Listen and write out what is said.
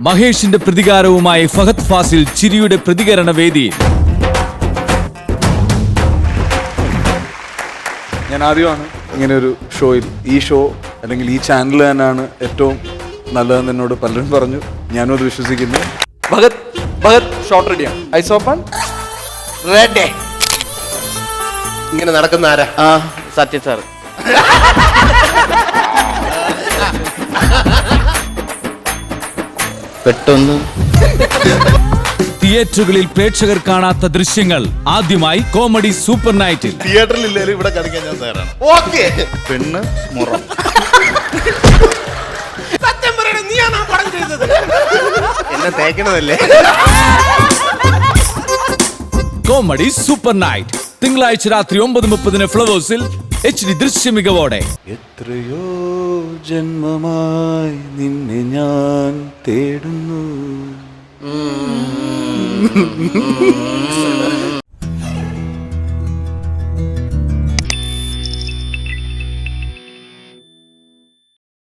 മഹേഷിന്റെ പ്രതികാരവുമായി ഫഹദ് ഫാസിൽ ചിരിയുടെ പ്രതികരണ വേദിയിൽ. ഞാൻ ആദ്യമാണ് ഇങ്ങനെ ഒരു ഷോയിൽ. ഈ ഷോ അല്ലെങ്കിൽ ഈ ചാനൽ തന്നെയാണ് ഏറ്റവും നല്ലതെന്ന് എന്നോട് പലരും പറഞ്ഞു. ഞാനും അത് വിശ്വസിക്കുന്നു. ഭഗത് ഷോട്ട് റെഡിയാണ്. Ice open. റെഡി. ഇങ്ങനെ നടക്കുന്ന ആരാ? സത്യ സാർ. പെട്ടെന്ന് തിയേറ്ററുകളിൽ പ്രേക്ഷകർ കാണാത്ത ദൃശ്യങ്ങൾ ആദ്യമായി കോമഡി സൂപ്പർ നൈറ്റിൽ. തിയേറ്ററിൽ ഇല്ലാലും ഇവിടെ കളിക്കാൻ ഞാൻ തയ്യാറാണ്. ഓക്കേ. പെണ്ണ് മുറം. സത്യം പറയണേ, നീയാണ് ആ പടം ചെയ്തത്. എന്നെ തേക്കണതല്ലേ? കോമഡി സൂപ്പർ നൈറ്റ് തിങ്കളാഴ്ച രാത്രി 9:30 ഫ്ലവേഴ്സിൽ HD ദൃശ്യമികവോടെ. എത്രയോ ജന്മമായി നിന്നെ ഞാൻ തേടുന്നു.